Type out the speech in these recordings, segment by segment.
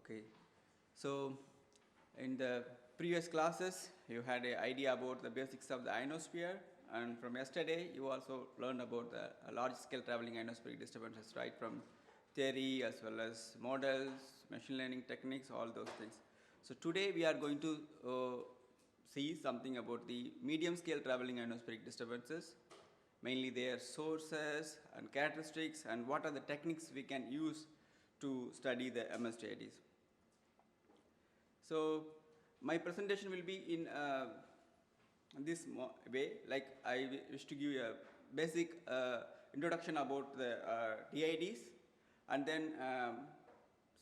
Okay, so in the previous classes you had an idea about the basics of the ionosphere, and from yesterday you also learned about the large scale traveling ionospheric disturbances, right, from theory as well as models, machine learning techniques, all those things. So today we are going to see something about the medium scale traveling ionospheric disturbances, mainly their sources and characteristics, and what are the techniques we can use to study the MSTIDs. So my presentation will be in this way, like I wish to give a basic introduction about the TIDs, and then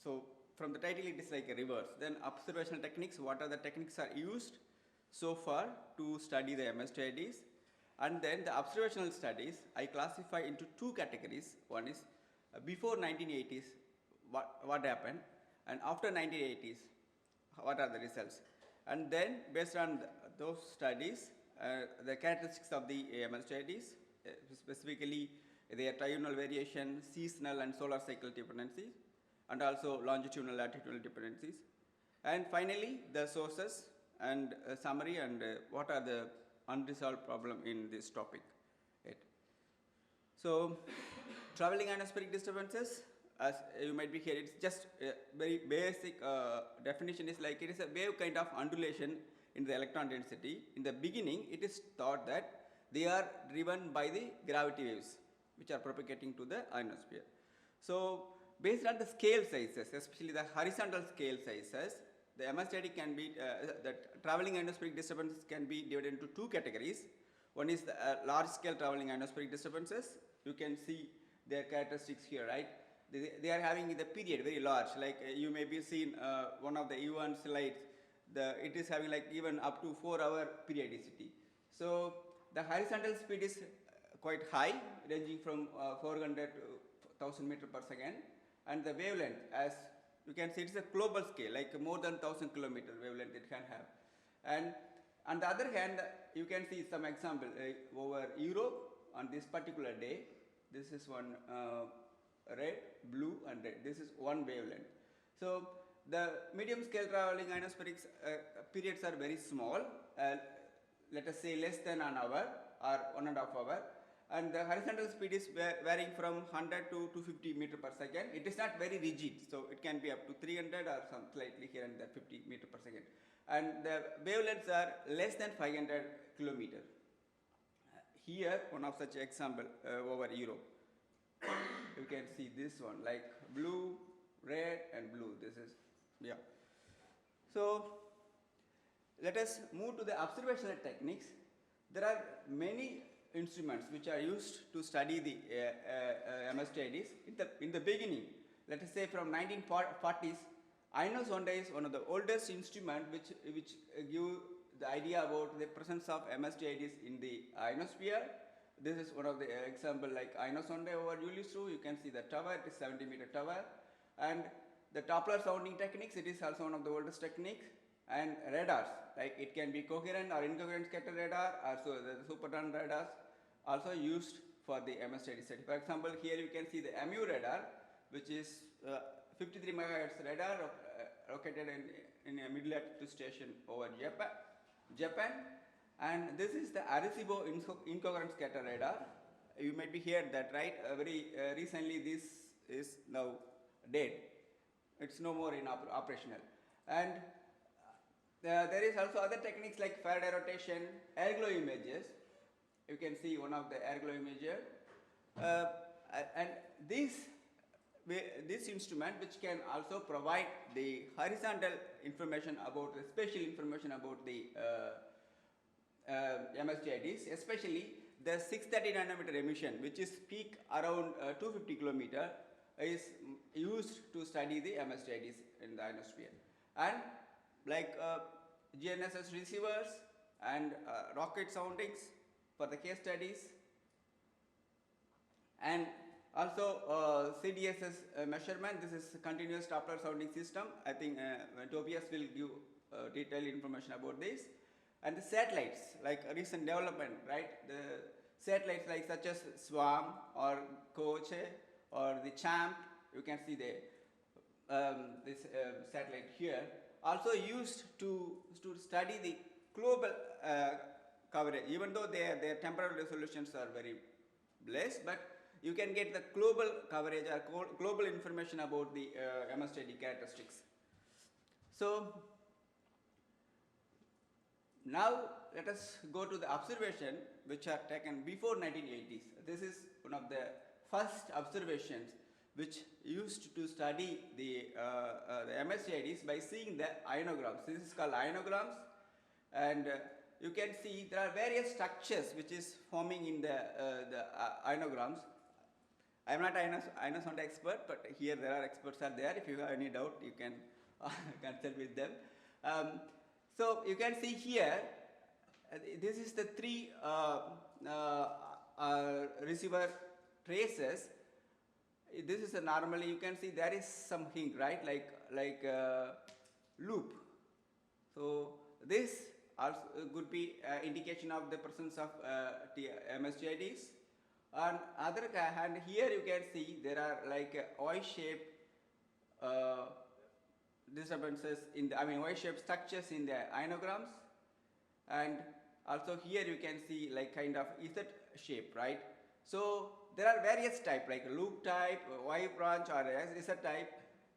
so from the title it is like a reverse. Then observational techniques, what are the techniques are used so far to study the MSTIDs, and then the observational studies I classify into two categories. One is before 1980s, what happened, and after 1980s, what are the results, and then based on those studies, the characteristics of the MSTIDs, specifically their triennial variation, seasonal and solar cycle dependencies, and also longitudinal latitudinal dependencies, and finally the sources and summary and what are the unresolved problem in this topic. So traveling ionospheric disturbances, as you might be hearing, it's just a very basic definition is like it is a wave kind of undulation in the electron density. In the beginning, it is thought that they are driven by the gravity waves which are propagating to the ionosphere. So based on the scale sizes, especially the horizontal scale sizes, the MSTID can be, the traveling ionospheric disturbances can be divided into two categories. One is the large scale traveling ionospheric disturbances. You can see their characteristics here, right? They are having the period very large, like you may be seen one of the E1 slides, it is having like even up to 4-hour periodicity. So the horizontal speed is quite high, ranging from 400 to 1000 meters per second, and the wavelength, as you can see, it is a global scale, like more than 1000 kilometer wavelength it can have. And on the other hand, you can see some example over Europe on this particular day. This is one red, blue and red. This is one wavelength. So the medium scale traveling ionospheric periods are very small, let us say less than an hour or 1.5 hours, and the horizontal speed is varying from 100 to 250 meters per second. It is not very rigid, so it can be up to 300 or some slightly here and there 50 meters per second. And the wavelengths are less than 500 kilometers. Here, one of such example over Europe. You can see this one, like blue, red and blue. This is, yeah. So let us move to the observational techniques. There are many instruments which are used to study the MSTIDs. In the beginning, let us say from 1940s, ionosonde is one of the oldest instrument which give the idea about the presence of MSTIDs in the ionosphere. This is one of the example, like ionosonde over Julius II. You can see the tower, it is 70-meter tower. And the Doppler sounding techniques, it is also one of the oldest techniques. And radars, like it can be coherent or incoherent scatter radar, also the supertron radars, also used for the MSTID study. For example, here you can see the MU radar, which is 53 megahertz radar located in a mid-latitude station over Japan. And this is the Arecibo incoherent scatter radar. You might be heard that, right? Very recently this is now dead. It's no more in operational. And there is also other techniques like Faraday rotation, air glow images. You can see one of the air glow images. And this instrument, which can also provide the horizontal information about the spatial information about the MSTIDs, especially the 630 nanometer emission, which is peak around 250 kilometer, is used to study the MSTIDs in the ionosphere. And like GNSS receivers and rocket soundings for the case studies, and also CDSS measurement. This is continuous Doppler sounding system. I think Tobias will give detailed information about this. And the satellites, like a recent development, right? The satellites like such as SWAM or COACHE or the CHAMP, you can see the this satellite here, also used to study the global coverage, even though their temporal resolutions are very less, but you can get the global coverage or global information about the MSTID characteristics. So now let us go to the observation which are taken before 1980s. This is one of the first observations which used to study the MSTIDs by seeing the ionograms. This is called ionograms, and you can see there are various structures which is forming in the ionograms. I am not ionosound expert, but here there are experts are there. If you have any doubt, you can consult with them. So you can see here, this is the three receiver traces. This is normally you can see there is some hint, right, like loop. So this also could be indication of the presence of MSTIDs. On other hand, here you can see there are like Y-shaped disturbances in the, Y-shaped structures in the ionograms, and also here you can see like kind of Z shape, right? So there are various type like loop type, Y branch or Z type.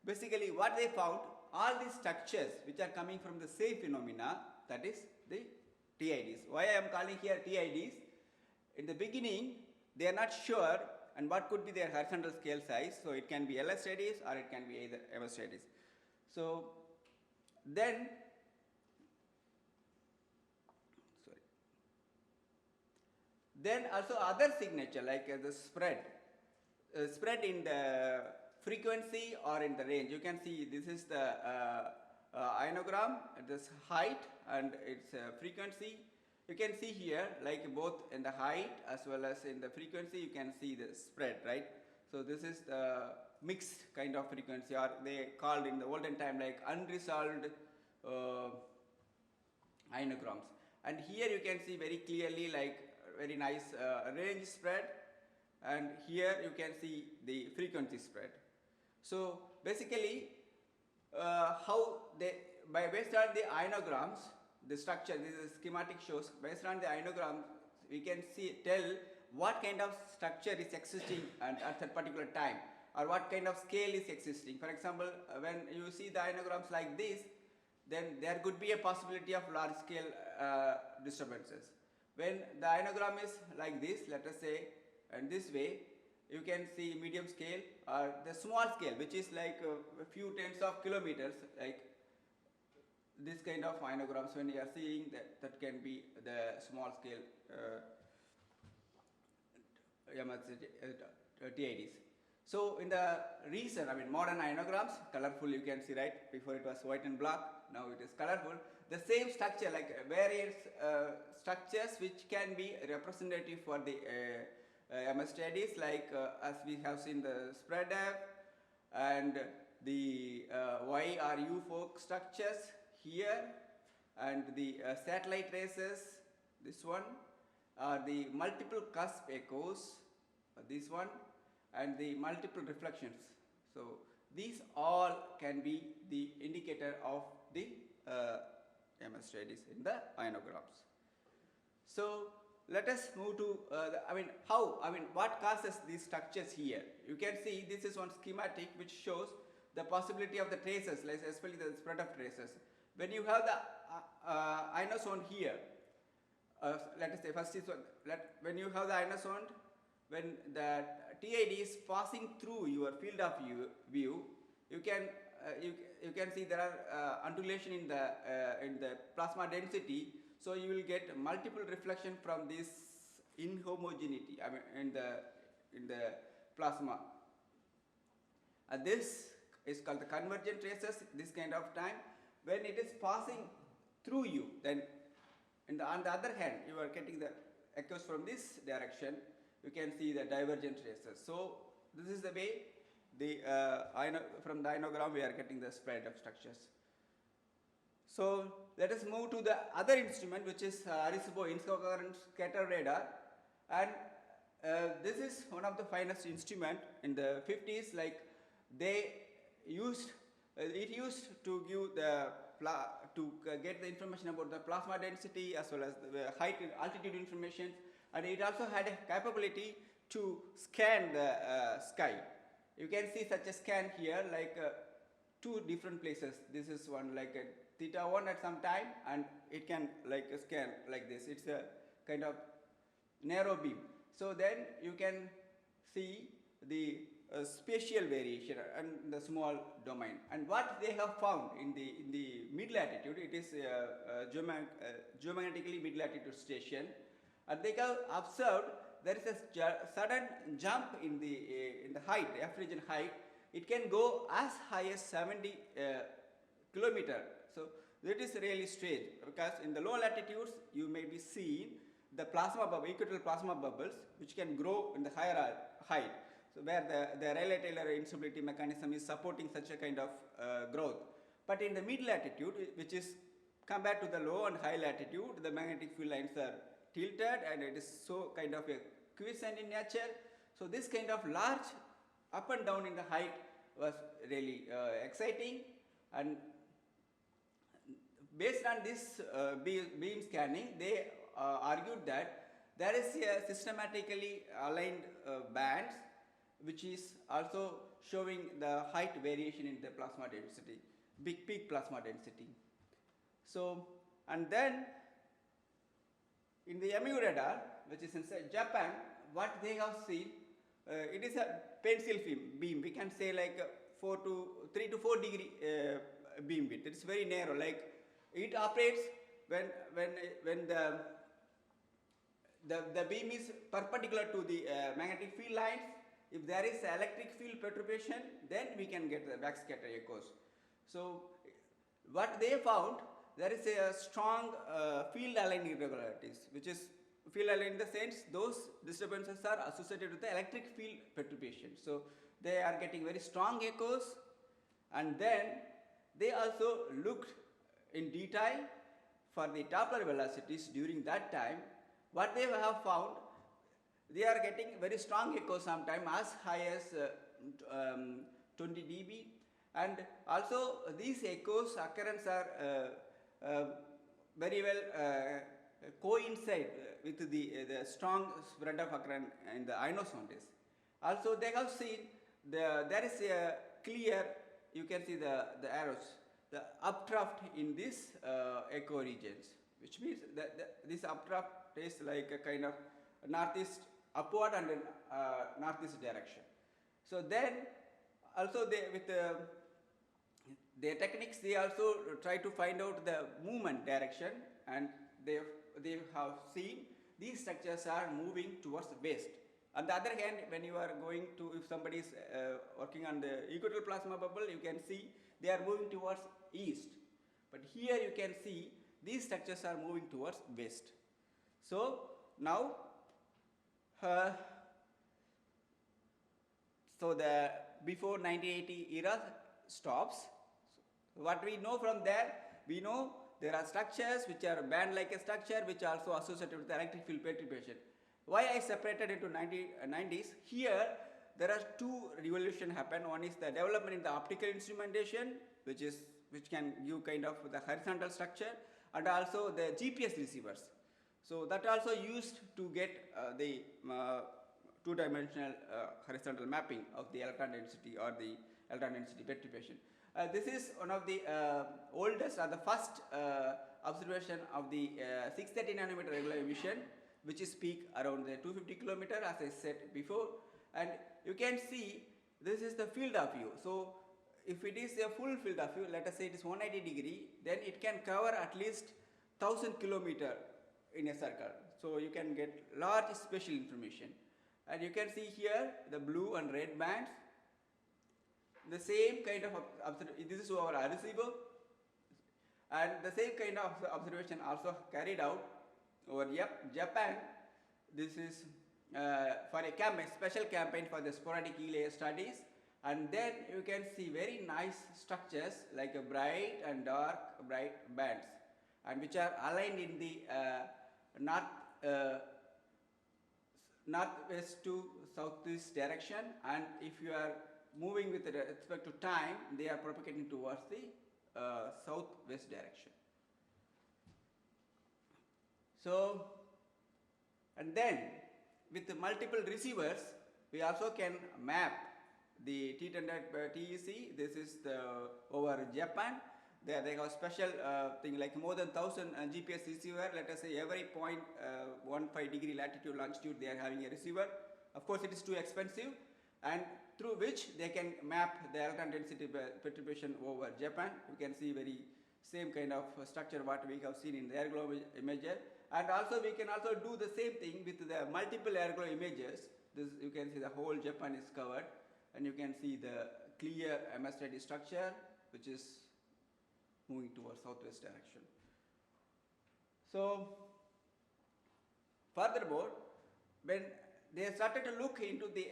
Basically what they found, all these structures which are coming from the same phenomena, that is the TIDs. Why I am calling here TIDs? In the beginning they are not sure and what could be their horizontal scale size, so it can be LSTIDs or it can be either MSTIDs. So then also other signature like the spread in the frequency or in the range. You can see this is the ionogram, this height and its frequency. You can see here like both in the height as well as in the frequency you can see the spread, right? So this is the mixed kind of frequency, or they called in the olden time like unresolved ionograms. And here you can see very clearly like very nice range spread, and here you can see the frequency spread. So basically how they, based on the ionograms, the structure, this is schematic shows, based on the ionograms we can tell what kind of structure is existing at that particular time, or what kind of scale is existing. For example, when you see the ionograms like this, then there could be a possibility of large scale disturbances. When the ionogram is like this, let us say, and this way, you can see medium scale or the small scale, which is like a few tens of kilometers, like this kind of ionograms. When you are seeing that can be the small scale TIDs. So in the recent, modern ionograms, colorful you can see, right? Before it was white and black, now it is colorful. The same structure, like various structures which can be representative for the MSTIDs, like as we have seen the spread F and the Y or U fork structures here, and the satellite traces, this one, the multiple cusp echoes, this one, and the multiple reflections. So these all can be the indicator of the MSTIDs in the ionograms. So let us move to what causes these structures here. You can see this is one schematic which shows the possibility of the traces, like especially the spread of traces. When you have the ionosound here, let us say first is when you have the ionosound, when the TID is passing through your field of view, you can see there are undulation in the plasma density. So you will get multiple reflection from this inhomogeneity, in the plasma. And this is called the convergent traces. This kind of time, when it is passing through you, then on the other hand, you are getting the echoes from this direction. You can see the divergent traces. So this is the way from the ionogram we are getting the spread of structures. So let us move to the other instrument, which is Arecibo incoherent scatter radar, and this is one of the finest instrument in the 50s. Like they used It used to give the get the information about the plasma density as well as the height and altitude information, and it also had a capability to scan the sky. You can see such a scan here, like two different places. This is one like a theta 1 at some time, and it can like scan like this. It's a kind of narrow beam. So then you can see the spatial variation and the small domain. And what they have found in the mid latitude, it is geomagnetically mid latitude station, and they have observed there is a sudden jump in the height, F region height. It can go as high as 70 kilometer. So that is really strange, because in the low latitudes you may be seeing the plasma bubble, equatorial plasma bubbles, which can grow in the higher height. So where the Rayleigh-Taylor instability mechanism is supporting such a kind of growth. But in the mid latitude, which is compared to the low and high latitude, the magnetic field lines are tilted, and it is so kind of a quiescent in nature. So this kind of large up and down in the height was really exciting, and based on this beam scanning, they argued that there is a systematically aligned bands which is also showing the height variation in the plasma density, peak plasma density. So, and then in the MU radar, which is inside Japan, what they have seen, it is a pencil beam. We can say like 3 to 4 degree beam width. It's very narrow. Like it operates when the beam is perpendicular to the magnetic field lines. If there is electric field perturbation, then we can get the backscatter echoes. So what they found, there is a strong field aligned irregularities, which is field aligned in the sense those disturbances are associated with the electric field perturbation. So they are getting very strong echoes, and then they also looked in detail for the Doppler velocities during that time. What they have found, they are getting very strong echoes sometimes as high as 20 dB, and also these echoes occurrence are very well coincide with the strong spread of occurrence in the ionospheres. Also they have seen there is a clear, you can see the arrows, the updraft in this echo regions, which means that this updraft is like a kind of northeast upward and northeast direction. So then also they with their techniques, they also try to find out the movement direction, and they have seen these structures are moving towards west. On the other hand, when you are going to, if somebody is working on the equatorial plasma bubble, you can see they are moving towards east. But here you can see these structures are moving towards west. So now, so the before 1980 era stops. What we know from there, we know there are structures which are band-like a structure, which are also associated with electric field perturbation. Why I separated into 90s? Here there are two revolutions happen. One is the development in the optical instrumentation, which can give kind of the horizontal structure, and also the GPS receivers. So that also used to get the two-dimensional horizontal mapping of the electron density or the electron density perturbation. This is one of the oldest or the first observation of the 630 nanometer regular emission, which is peak around the 250 kilometer, as I said before. And you can see this is the field of view. So if it is a full field of view, let us say it is 180 degree, then it can cover at least 1000 kilometer in a circle. So you can get large spatial information. And you can see here the blue and red bands. The same kind of this is our receiver, and the same kind of observation also carried out over Japan. This is for a campaign, special campaign for the sporadic ELA studies, and then you can see very nice structures like a bright and dark bright bands, and which are aligned in the northwest to southeast direction. And if you are moving with respect to time, they are propagating towards the southwest direction. So, and then with the multiple receivers, we also can map the T10 TEC. This is the over Japan. There they have special thing like more than 1,000 GPS receiver. Let us say every 0.15 degree latitude longitude they are having a receiver. Of course, it is too expensive, and through which they can map the electron density perturbation over Japan. You can see very same kind of structure what we have seen in the air globe imager. And also we can also do the same thing with the multiple air globe images. This you can see the whole Japan is covered, and you can see the clear MSTID structure which is moving towards southwest direction. So furthermore, when they started to look into the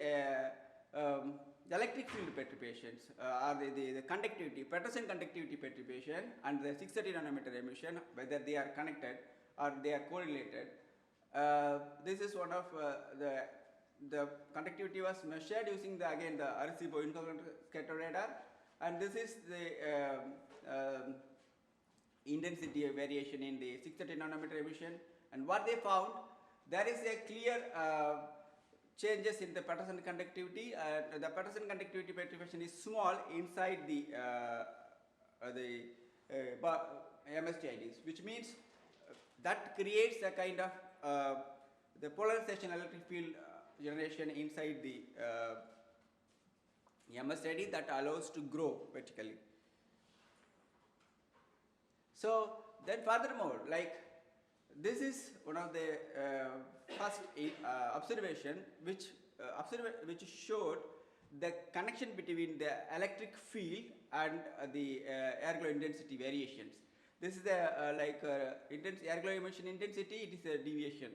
electric field perturbations or the conductivity, Peterson conductivity perturbation and the 630 nanometer emission, whether they are connected or they are correlated. This is one of the conductivity was measured using the again the Arecibo infrared scatter radar, and this is the intensity variation in the 630 nanometer emission. And what they found, there is a clear changes in the Peterson conductivity. The Peterson conductivity perturbation is small inside the MSTIDs, which means that creates a kind of the polarization electric field generation inside the MSTID that allows to grow vertically. So then furthermore, like this is one of the first observation which showed the connection between the electric field and the air glow intensity variations. This is the air glow emission intensity. It is a deviation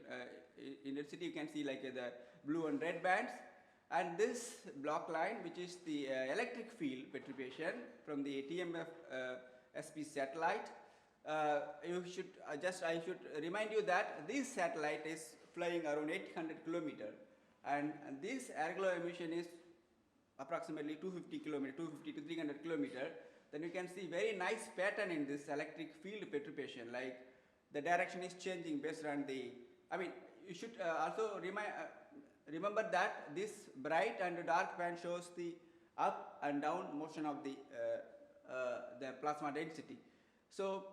intensity. You can see like the blue and red bands, and this block line, which is the electric field perturbation from the TMF SP satellite. I should remind you that this satellite is flying around 800 kilometers, and this air glow emission is approximately 250 kilometers, 250 to 300 kilometers. Then you can see very nice pattern in this electric field perturbation, like the direction is changing based on the, I mean, you should also remember that this bright and dark band shows the up and down motion of the plasma density. So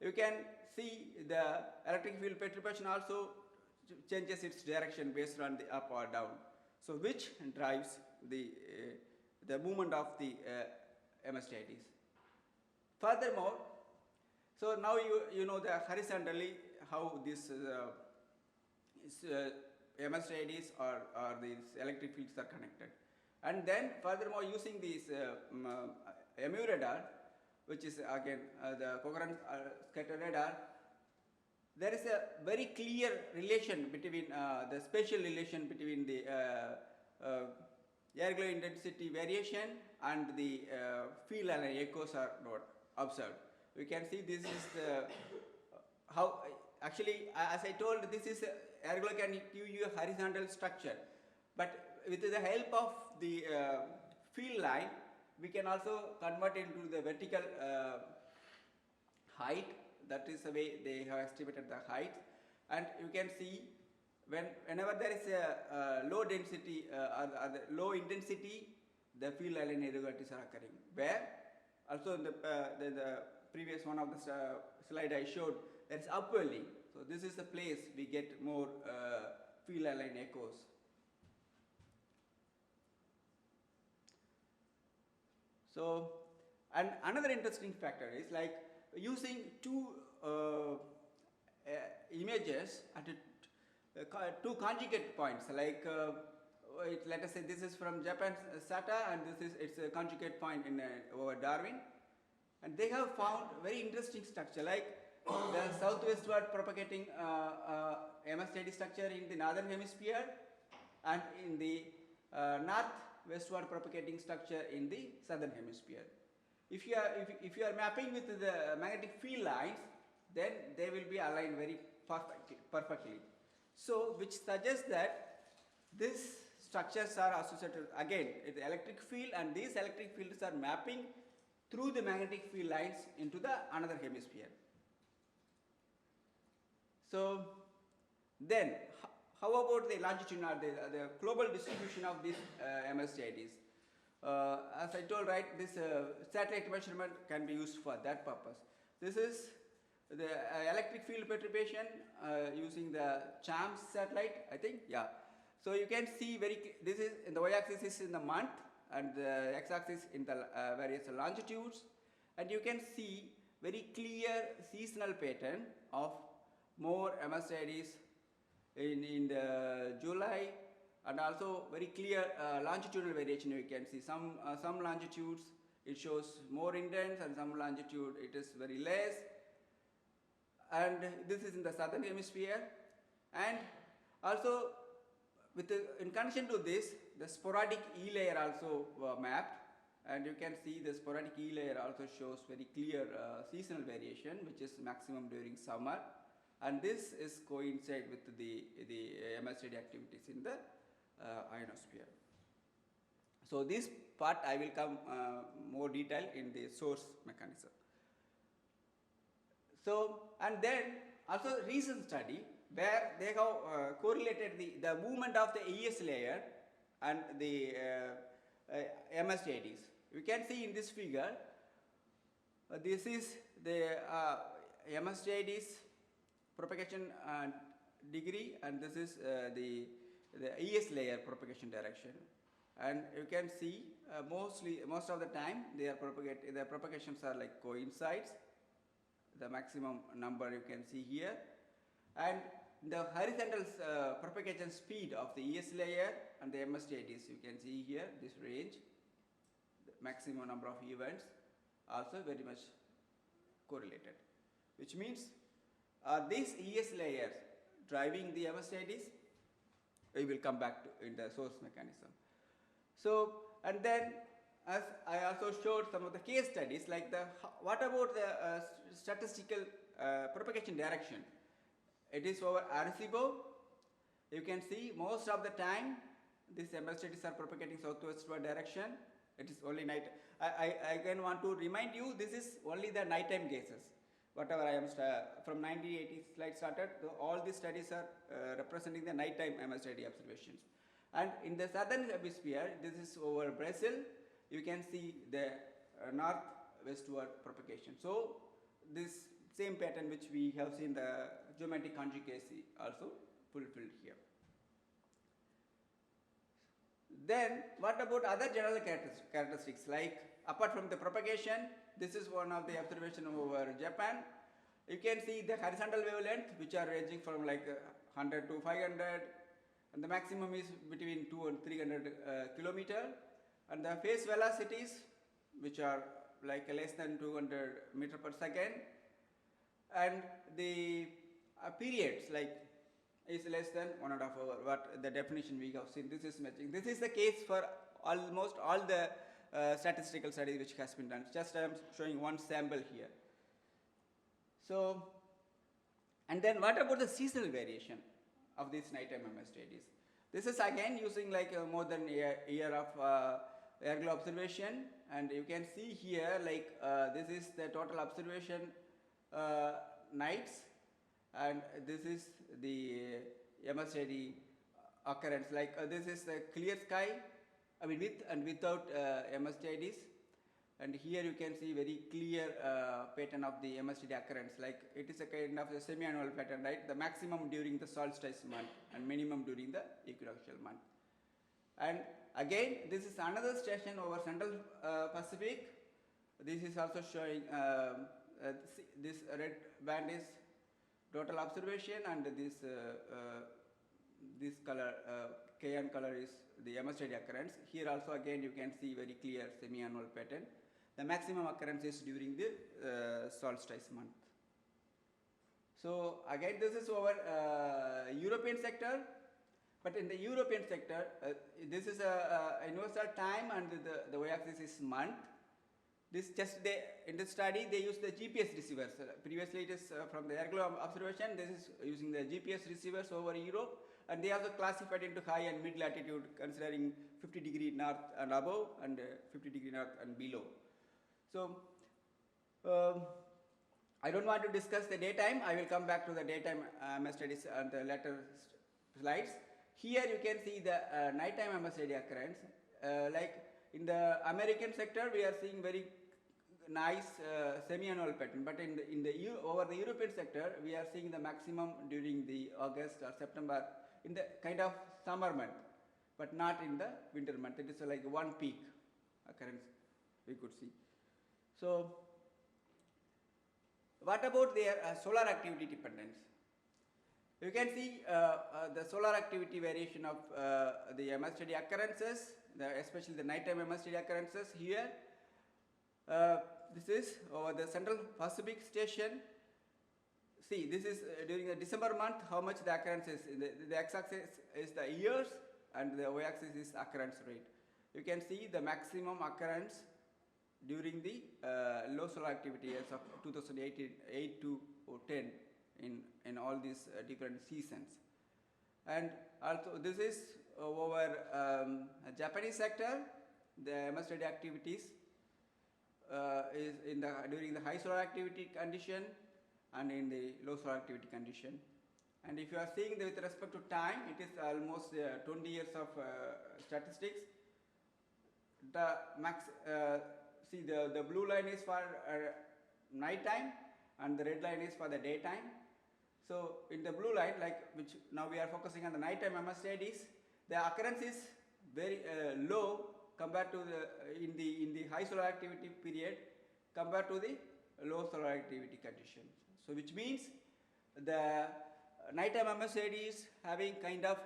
you can see the electric field perturbation also changes its direction based on the up or down. So which drives the movement of the MSTIDs. Furthermore, so now you know the horizontally how this MSTIDs or these electric fields are connected. And then furthermore, using this MU radar, which is again the coherent scatter radar, there is a very clear relation between the spatial relation between the air glow intensity variation and the field and echoes are not observed. We can see this is the how actually, as I told, this is air glow can give you a horizontal structure, but with the help of the field line, we can also convert into the vertical height. That is the way they have estimated the height, and you can see whenever there is a low density or the low intensity, the field line irregularities are occurring. Where also in the previous one of the slide I showed, there is upwelling. So this is the place we get more field line echoes. So, and another interesting factor is like using two images at two conjugate points. Like let us say this is from Japan's SATA, and this is its a conjugate point in over Darwin, and they have found very interesting structure, like the southwestward propagating MSTID structure in the northern hemisphere, and in the northwestward propagating structure in the southern hemisphere. If you are mapping with the magnetic field lines, then they will be aligned very perfectly. So which suggests that this structures are associated, again, the electric field, and these electric fields are mapping through the magnetic field lines into the another hemisphere. So then, how about the longitudinal, the global distribution of these MSTIDs? As I told, right, this satellite measurement can be used for that purpose. This is the electric field perturbation using the CHAMS satellite, I think, yeah. So you can see this is in the y-axis is in the month, and the x-axis in the various longitudes, and you can see very clear seasonal pattern of more MSTIDs in the July, and also very clear longitudinal variation. You can see some longitudes it shows more intense, and some longitude it is very less. And this is in the southern hemisphere, and also in connection to this, the sporadic E layer also mapped, and you can see the sporadic E layer also shows very clear seasonal variation, which is maximum during summer, and this is coincide with the MSTD activities in the ionosphere. So this part I will come more detail in the source mechanism. So, and then also recent study where they have correlated the movement of the ES layer and the MSTIDs. You can see in this figure, this is the MSTIDs propagation degree, and this is the ES layer propagation direction. And you can see most of the time their propagations are like coincides. The maximum number you can see here, and the horizontal propagation speed of the ES layer and the MSTIDs you can see here, this range, the maximum number of events also very much correlated, which means these ES layers driving the MSTIDs. We will come back to in the source mechanism. So, and then as I also showed some of the case studies, like what about the statistical propagation direction? It is over Arecibo. You can see most of the time these MSTIDs are propagating southwestward direction. It is only night. I again want to remind you, this is only the nighttime cases. Whatever I am from 1980 slide started, all these studies are representing the nighttime MSTID observations. And in the southern hemisphere, this is over Brazil. You can see the north-westward propagation. So this same pattern which we have seen the geometric conjugacy also fulfilled here. Then what about other general characteristics, like apart from the propagation, this is one of the observation over Japan. You can see the horizontal wavelength which are ranging from like 100 to 500, and the maximum is between 200 and 300 kilometer. And the phase velocities which are like less than 200 meter per second, and the periods like is less than 1.5 hours, what the definition we have seen. This is matching. This is the case for almost all the statistical studies which has been done. Just I am showing one sample here. So, and then what about the seasonal variation of these nighttime MSTIDs? This is again using like more than a year of air glow observation, and you can see here like this is the total observation nights, and this is the MSTID occurrence. Like this is the clear sky, I mean with and without MSTIDs, and here you can see very clear pattern of the MSTD occurrence. Like it is a kind of a semi-annual pattern, right? The maximum during the solstice month and minimum during the equinoctial month. And again, this is another station over Central Pacific. This is also showing this red band is total observation, and this color KN color is the MSTD occurrence. Here also again you can see very clear semi-annual pattern. The maximum occurrence is during the solstice month. So again this is over European sector. But in the European sector, this is a universal time, and the y-axis is month. This just in the study they use the GPS receivers. Previously it is from the air glow observation. This is using the GPS receivers over Europe, and they also classified into high and mid latitude, considering 50 degree north and above and 50 degree north and below. So I don't want to discuss the daytime. I will come back to the daytime MSTIDs on the later slides. Here you can see the nighttime MSTID occurrence. Like in the American sector, we are seeing very nice semi-annual pattern, but over the European sector, we are seeing the maximum during the August or September in the kind of summer month, but not in the winter month. It is like one peak occurrence we could see. So what about their solar activity dependence? You can see the solar activity variation of the MSTD occurrences, especially the nighttime MSTD occurrences here. This is over the Central Pacific station. See, this is during the December month, how much the occurrence is. The x-axis is the years and the y-axis is occurrence rate. You can see the maximum occurrence during the low solar activity years of 2008 to 10 in all these different seasons. And also this is over Japanese sector, the MSTD activities is during the high solar activity condition and in the low solar activity condition. And if you are seeing with respect to time, it is almost 20 years of statistics. The max, see the blue line is for night time and the red line is for the daytime. So in the blue line, like which now we are focusing on the nighttime MSTIDs, the occurrence is very low compared to in the high solar activity period compared to the low solar activity condition. So which means the nighttime MSTID is having kind of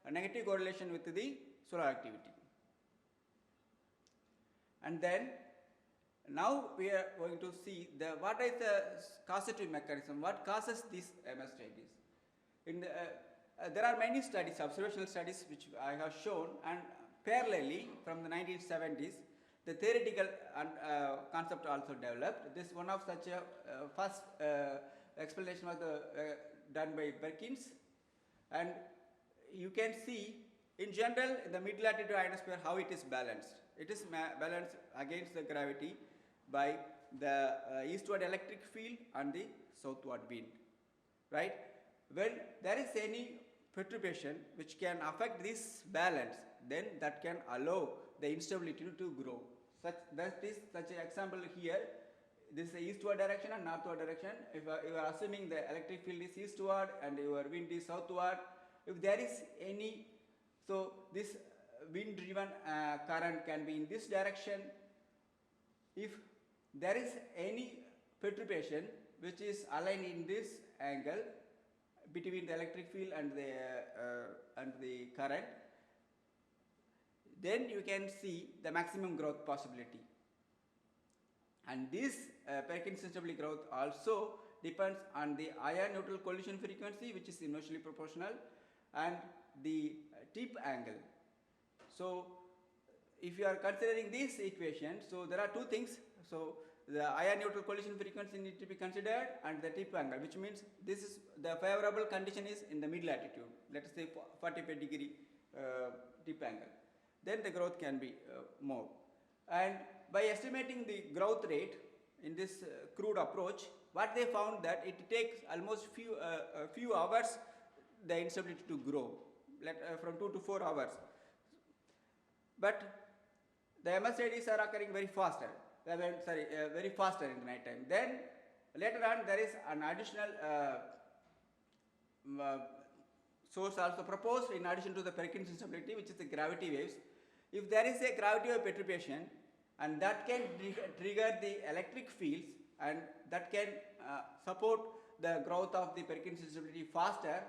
a negative correlation with the solar activity. And then now we are going to see what is the causative mechanism, what causes these MSTIDs. There are many studies, observational studies, which I have shown, and parallelly from the 1970s, the theoretical concept also developed. This one of such a first explanation was done by Perkins, and you can see in general in the mid-latitude ionosphere how it is balanced. It is balanced against the gravity by the eastward electric field and the southward wind, right? When there is any perturbation which can affect this balance, then that can allow the instability to grow. That is such an example here. This is the eastward direction and northward direction. If you are assuming the electric field is eastward and your wind is southward, if there is any, so this wind driven current can be in this direction. If there is any perturbation which is aligned in this angle between the electric field and the current, then you can see the maximum growth possibility. And this Perkins instability growth also depends on the ion neutral collision frequency, which is inversely proportional, and the tip angle. So if you are considering this equation, so there are two things. So the ion neutral collision frequency needs to be considered and the tip angle, which means this is the favorable condition is in the mid latitude, let us say 45 degree tip angle. Then the growth can be more. And by estimating the growth rate in this crude approach, what they found that it takes almost few hours the instability to grow, from 2 to 4 hours. But the MSTIDs are occurring very faster. Very faster in the night time. Then later on there is an additional source also proposed in addition to the Perkins instability, which is the gravity waves. If there is a gravity wave perturbation and that can trigger the electric fields and that can support the growth of the Perkins instability faster,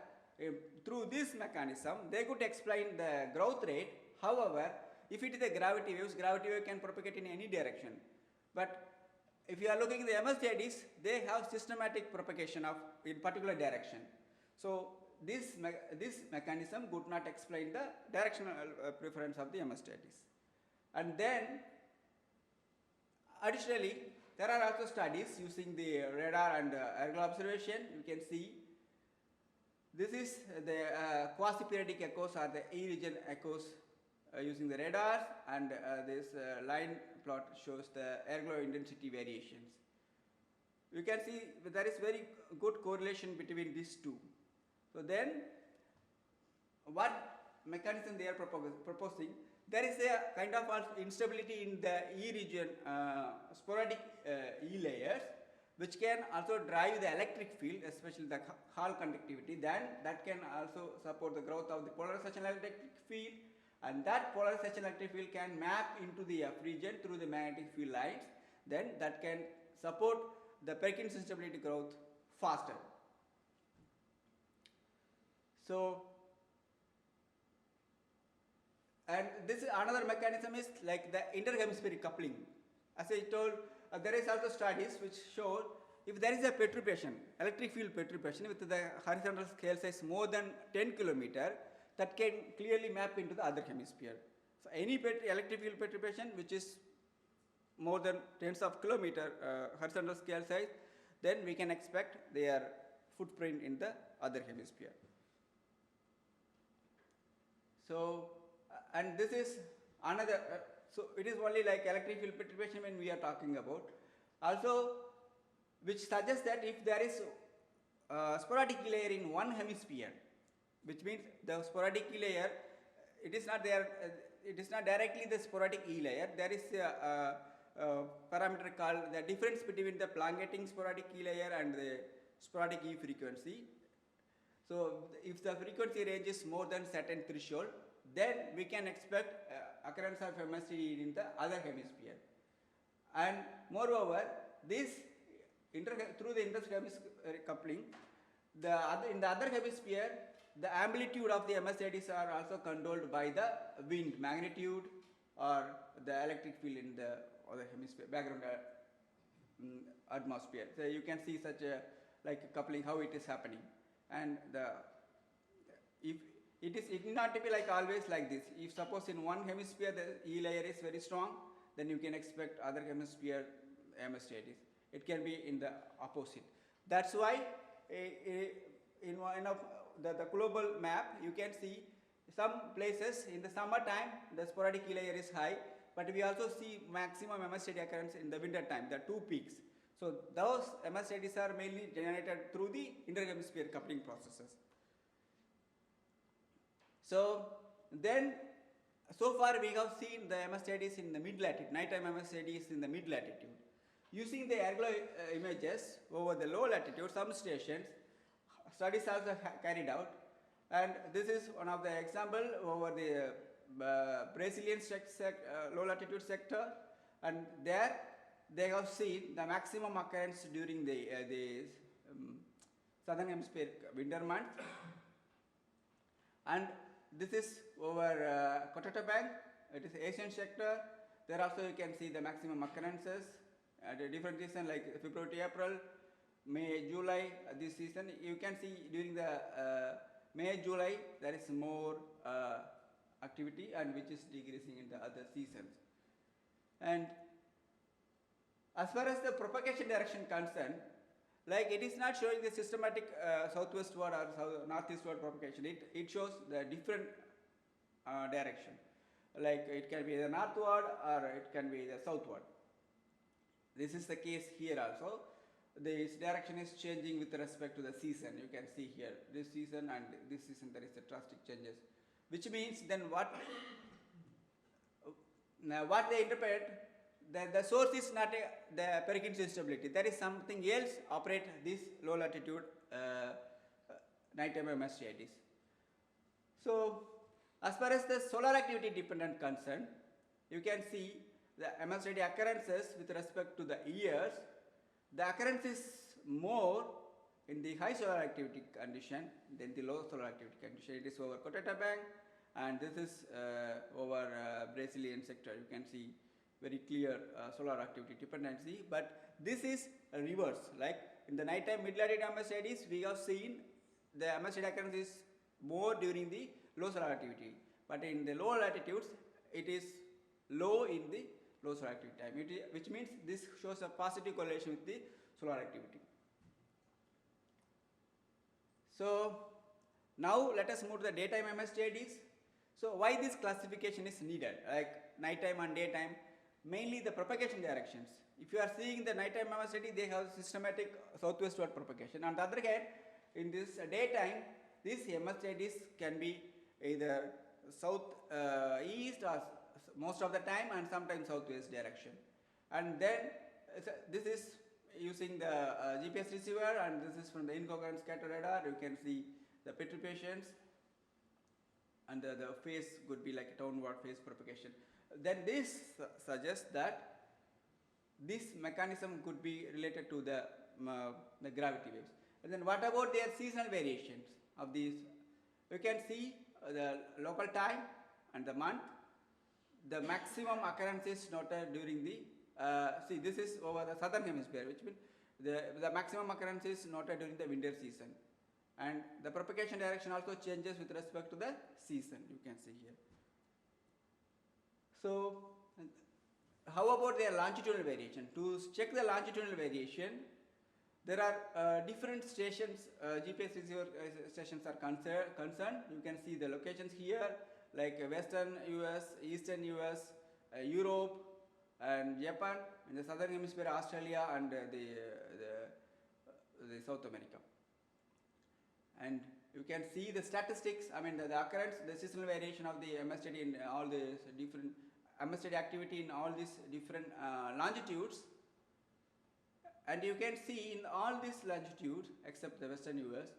through this mechanism they could explain the growth rate. However, if it is a gravity wave can propagate in any direction. But if you are looking at the MSTIDs, they have systematic propagation in particular direction. So this mechanism could not explain the directional preference of the MSTIDs. And then additionally, there are also studies using the radar and aerial observation. You can see This is the quasi-periodic echoes or the E-region echoes using the radars, and this line plot shows the air glow intensity variations. You can see there is very good correlation between these two. So then, what mechanism they are proposing? There is a kind of instability in the E region sporadic E layers, which can also drive the electric field, especially the Hall conductivity. Then that can also support the growth of the polarization electric field, and that polarization electric field can map into the F region through the magnetic field lines. Then that can support the Perkins instability growth faster. So, and this is another mechanism is like the interhemispheric coupling. As I told, there is also studies which show if there is a perturbation, electric field perturbation with the horizontal scale size more than 10 km, that can clearly map into the other hemisphere. So any electric field perturbation which is more than tens of kilometer horizontal scale size, then we can expect their footprint in the other hemisphere. So, and this is another, so it is only like electric field perturbation when we are talking about. Also, which suggests that if there is sporadic layer in one hemisphere, which means the sporadic layer, it is not there, it is not directly the sporadic E layer. There is a parameter called the difference between the Planck-Getting sporadic E layer and the sporadic E frequency. So if the frequency range is more than certain threshold, then we can expect occurrence of MSTD in the other hemisphere. And moreover, this through the interhemispheric coupling, in the other hemisphere, the amplitude of the MSTDs are also controlled by the wind magnitude or the electric field in the other hemisphere, background atmosphere. So you can see such a like coupling, how it is happening. And if it will not be like always like this. If suppose in one hemisphere the E layer is very strong, then you can expect other hemisphere MSTIDs. It can be in the opposite. That's why in one of the global map, you can see some places in the summertime the sporadic E layer is high, but we also see maximum MSTD occurrence in the winter time, the two peaks. So those MSTDs are mainly generated through the interhemispheric coupling processes. So then, so far we have seen the MSTIDs in the mid-latitude, nighttime MSTIDs in the mid-latitude. Using the airglow images over the low latitude, some stations, studies also carried out, and this is one of the example over the Brazilian low latitude sector, and there they have seen the maximum occurrence during the southern hemisphere winter months, and this is over Cotopaxi, it is Asian sector. There also you can see the maximum occurrences at a different season like February to April, May, July. This season you can see during the May, July there is more activity, and which is decreasing in the other seasons. And as far as the propagation direction concerned, like it is not showing the systematic southwestward or northeastward propagation. It shows the different direction. Like it can be the northward or it can be the southward. This is the case here also. This direction is changing with respect to the season. You can see here, this season and this season there is a drastic changes. Which means then what they interpret, the source is not the Perkins instability. There is something else operate this low latitude nighttime MSTIDs. So as far as the solar activity dependent concern, you can see the MSTID occurrences with respect to the years. The occurrence is more in the high solar activity condition than the low solar activity condition. It is over Cotopaxi, and this is over Brazilian sector. You can see very clear solar activity dependency, but this is a reverse. Like in the nighttime mid-latitude MSTIDs, we have seen the MSTID occurrence is more during the low solar activity, but in the lower latitudes, it is low in the low solar activity time, which means this shows a positive correlation with the solar activity. So Now let us move to the daytime MSTIDs. So why this classification is needed, like nighttime and daytime? Mainly the propagation directions. If you are seeing the nighttime MSTID, they have systematic southwestward propagation. On the other hand, in this daytime, these MSTIDs can be either south east or most of the time, and sometimes southwest direction. And then this is using the GPS receiver, and this is from the incoherent scatter radar. You can see the perturbations, and the phase could be like downward phase propagation. Then this suggests that this mechanism could be related to the gravity waves. And then what about their seasonal variations of these? You can see the local time and the month. The maximum occurrence is noted during the, see, this is over the southern hemisphere, which means the maximum occurrence is noted during the winter season. And the propagation direction also changes with respect to the season, you can see here. So, how about their longitudinal variation? To check the longitudinal variation, there are different stations, GPS receiver stations are concerned. You can see the locations here, like Western US, Eastern US, Europe, and Japan. In the southern hemisphere, Australia, and the South America. And you can see the statistics, I mean the occurrence, the seasonal variation of the MSTID in all the different MSTID activity in all these different longitudes. And you can see in all these longitudes except the Western US,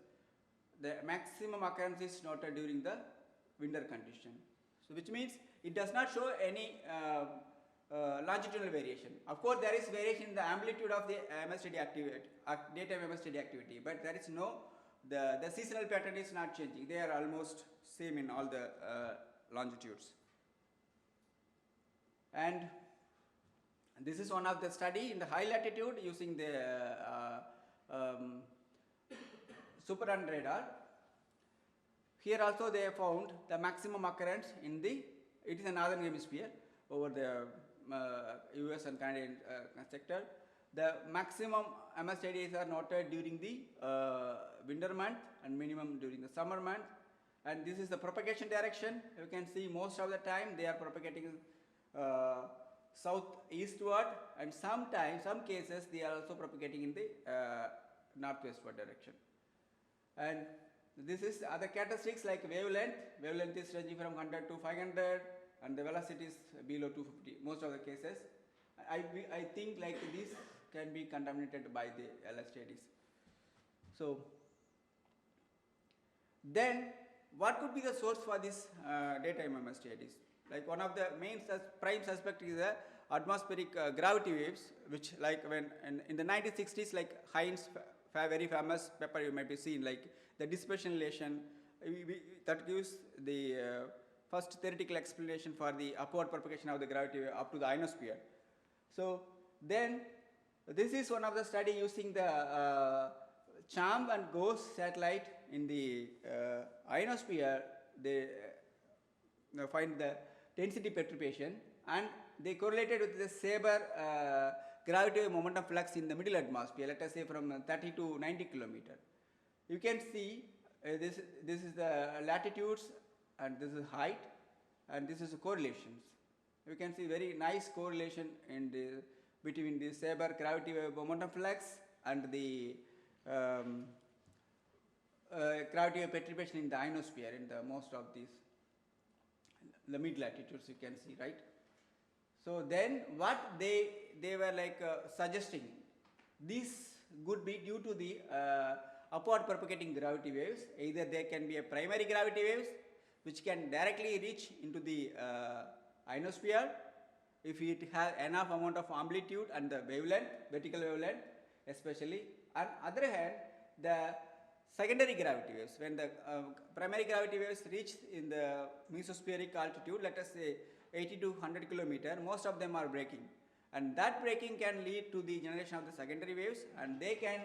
the maximum occurrence is noted during the winter condition. So which means it does not show any longitudinal variation. Of course, there is variation in the amplitude of the MSTID activity, daytime MSTID activity, but there is no, the seasonal pattern is not changing. They are almost same in all the longitudes. And this is one of the study in the high latitude using the Sivakandan radar. Here also they have found the maximum occurrence in the, it is a northern hemisphere over the US and Canadian sector. The maximum MSTIDs are noted during the winter month and minimum during the summer month. And this is the propagation direction. You can see most of the time they are propagating southeastward, and sometimes, some cases they are also propagating in the northwestward direction. And this is other characteristics like wavelength. Wavelength is ranging from 100 to 500, and the velocity is below 250 most of the cases. I think like this can be contaminated by the LSTIDs. So then what could be the source for this daytime MSTIDs? Like one of the main prime suspect is the atmospheric gravity waves, which like when in the 1960s, like Heinz, very famous paper you might be seen, like the dissipation relation, that gives the first theoretical explanation for the upward propagation of the gravity wave up to the ionosphere. So then this is one of the study using the CHAMP and GOES satellite in the ionosphere. They find the density perturbation, and they correlated with the Saber gravity wave momentum flux in the middle atmosphere, let us say from 30 to 90 kilometer. You can see this is the latitudes, and this is height, and this is the correlations. You can see very nice correlation in the between the Saber gravity wave momentum flux and the gravity wave perturbation in the ionosphere in the most of these the mid latitudes, you can see, right? So then what they were like suggesting, this could be due to the upward propagating gravity waves. Either they can be a primary gravity waves which can directly reach into the ionosphere if it has enough amount of amplitude and the wavelength, vertical wavelength especially. On other hand, the secondary gravity waves, when the primary gravity waves reach in the mesospheric altitude, let us say 80 to 100 kilometer, most of them are breaking, and that breaking can lead to the generation of the secondary waves, and they can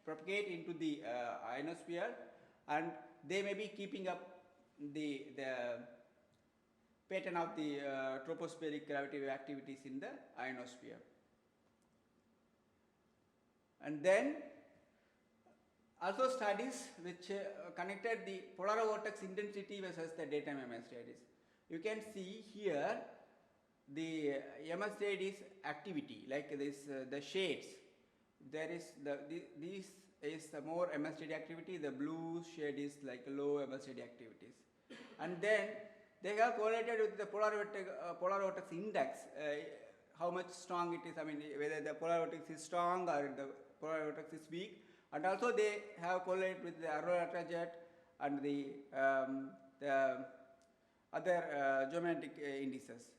propagate into the ionosphere, and they may be keeping up the pattern of the tropospheric gravity wave activities in the ionosphere. And then also studies which connected the polar vortex intensity versus the daytime MSTIDs. You can see here the MSTIDs activity, like this the shades. There is this is the more MSTD activity, the blue shade is like low MSTD activities. And then they have correlated with the polar vortex index, how much strong it is, I mean whether the polar vortex is strong or the polar vortex is weak. And also they have correlated with the aurora jet and the other geometric indices.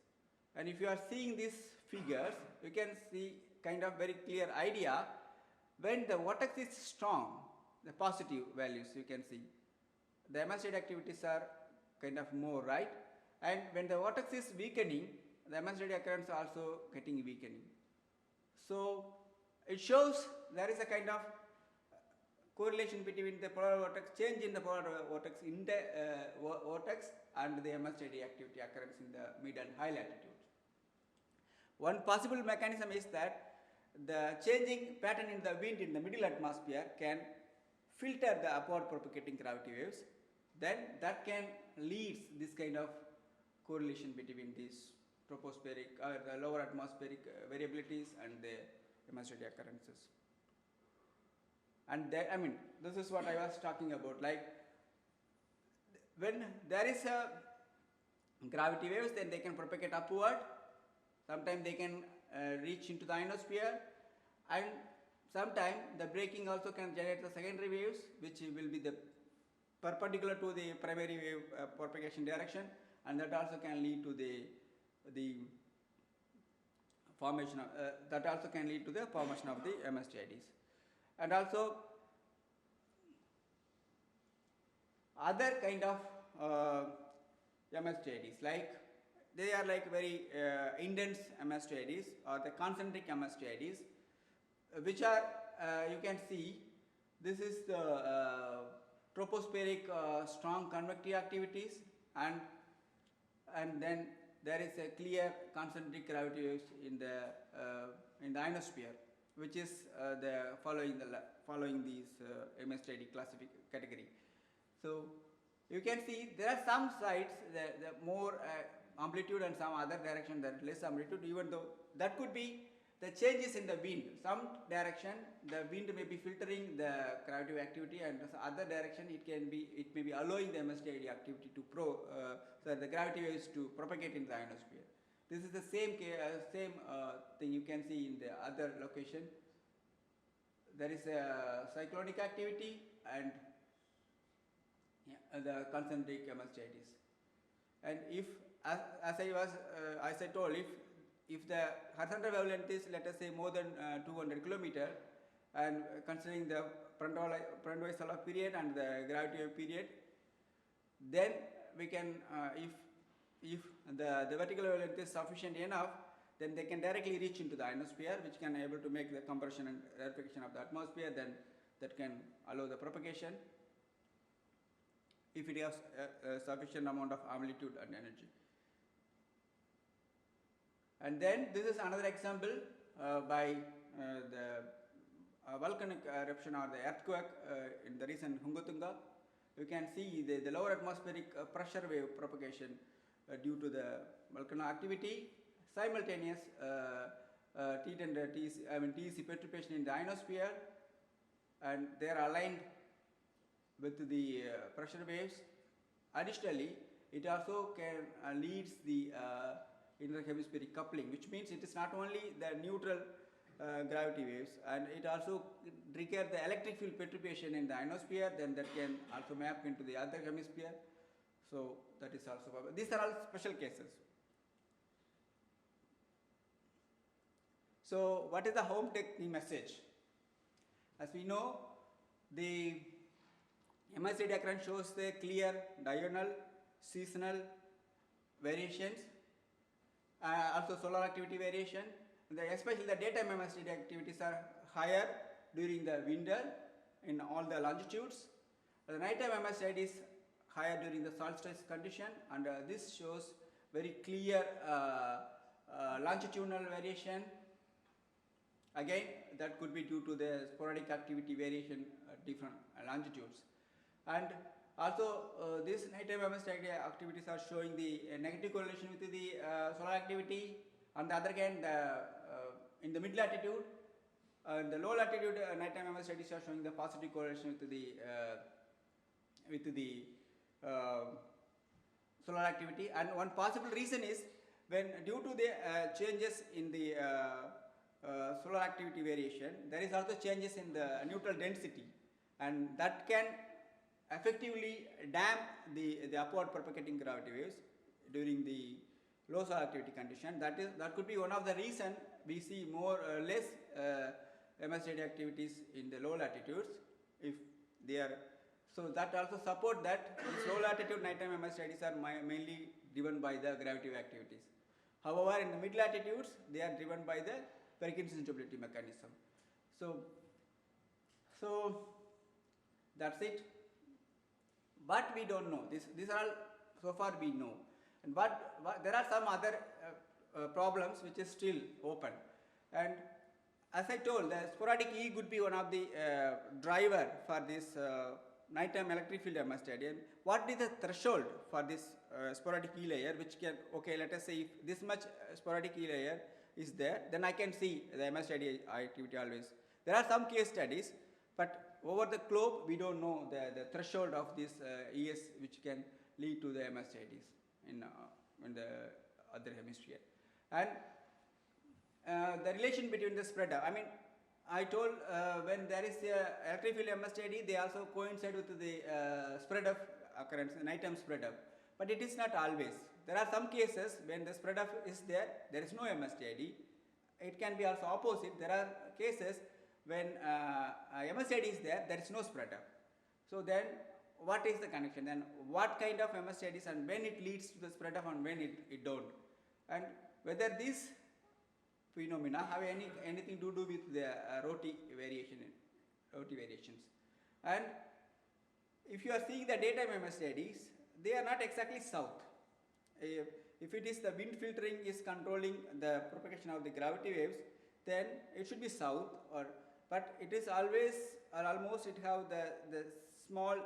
And if you are seeing these figures, you can see kind of very clear idea. When the vortex is strong, the positive values you can see, the MSTD activities are kind of more, right? And when the vortex is weakening, the MSTD occurrence also getting weakening. So it shows there is a kind of correlation between the polar vortex, change in the polar vortex vortex and the MSTD activity occurrence in the mid and high latitudes. One possible mechanism is that the changing pattern in the wind in the middle atmosphere can filter the upward propagating gravity waves. Then that can lead this kind of correlation between these tropospheric or the lower atmospheric variabilities and the MSTD occurrences. And I mean, this is what I was talking about. Like when there is a gravity waves, then they can propagate upward. Sometimes they can reach into the ionosphere, and sometimes the braking also can generate the secondary waves, which will be the perpendicular to the primary wave propagation direction, and that also can lead to the formation of the MSTIDs. And also other kind of MSTIDs, like they are like very intense MSTIDs or the concentric MSTIDs, which are you can see this is the tropospheric strong convective activities, and then there is a clear concentric gravity waves in the ionosphere, which is following these MSTID category. So you can see there are some sites the more amplitude and some other direction that less amplitude, even though that could be the changes in the wind. Some direction the wind may be filtering the gravity activity, and other direction it may be allowing the MSTID activity to the gravity waves to propagate in the ionosphere. This is the same thing you can see in the other location. There is a cyclonic activity and the concentric MSTIDs. And if as I told, if the horizontal wavelength is, let us say, more than 200 km, and considering the front-wise solar period and the gravity wave period, then we can if the vertical wavelength is sufficient enough, then they can directly reach into the ionosphere, which can able to make the compression and rarefaction of the atmosphere. Then that can allow the propagation if it has a sufficient amount of amplitude and energy. And then this is another example by the volcanic eruption or the earthquake in the recent Hungatunga. You can see the lower atmospheric pressure wave propagation due to the volcano activity, simultaneous TC perturbation in the ionosphere, and they are aligned with the pressure waves. Additionally, it also can leads the interhemispheric coupling, which means it is not only the neutral gravity waves, and it also trigger the electric field perturbation in the ionosphere. Then that can also map into the other hemisphere. So that is also, these are all special cases. So what is the home technique message? As we know, the MSTID diagram shows the clear diurnal, seasonal variations, also solar activity variation. Especially the daytime MSTID activities are higher during the winter in all the longitudes. The nighttime MSTID is higher during the solstice condition, and this shows very clear longitudinal variation Again, that could be due to the sporadic activity variation at different longitudes. And also, these nighttime MSTID activities are showing the negative correlation with the solar activity. On the other hand, in the mid latitude, the low latitude nighttime MSTIDs are showing the positive correlation with the solar activity. And one possible reason is when due to the changes in the solar activity variation, there is also changes in the neutral density, and that can effectively damp the upward propagating gravity waves during the low solar activity condition. That could be one of the reason we see more less MSTID activities in the low latitudes if they are. So that also support that these low latitude nighttime MSTIDs are mainly driven by the gravity wave activities. However, in the mid latitudes, they are driven by the Parkinson instability mechanism. So that's it. But we don't know. These are all so far we know. And but there are some other problems which is still open. And as I told, the sporadic E could be one of the driver for this nighttime electric field MSTID. And what is the threshold for this sporadic E layer, which can, okay, let us say if this much sporadic E layer is there, then I can see the MSTID activity always. There are some case studies, but over the globe we don't know the threshold of this ES which can lead to the MSTIDs in the other hemisphere. And the relation between the spread up, I mean, I told when there is a electric field MSTID, they also coincide with the spread up occurrence, nighttime spread up. But it is not always. There are some cases when the spread up is there is no MSTID. It can be also opposite. There are cases when MSTID is there is no spread up. So then what is the connection? Then what kind of MSTIDs and when it leads to the spread up and when it don't? And whether these phenomena have anything to do with the ROT variations. And if you are seeing the daytime MSTIDs, they are not exactly south. If it is the wind filtering is controlling the propagation of the gravity waves, then it should be south, but it is always or almost it have the small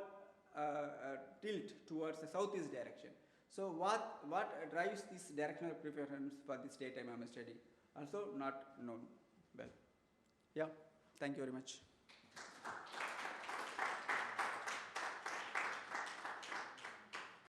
tilt towards the southeast direction. So what drives this directional preference for this daytime MSTID? Also not known well. Yeah, thank you very much.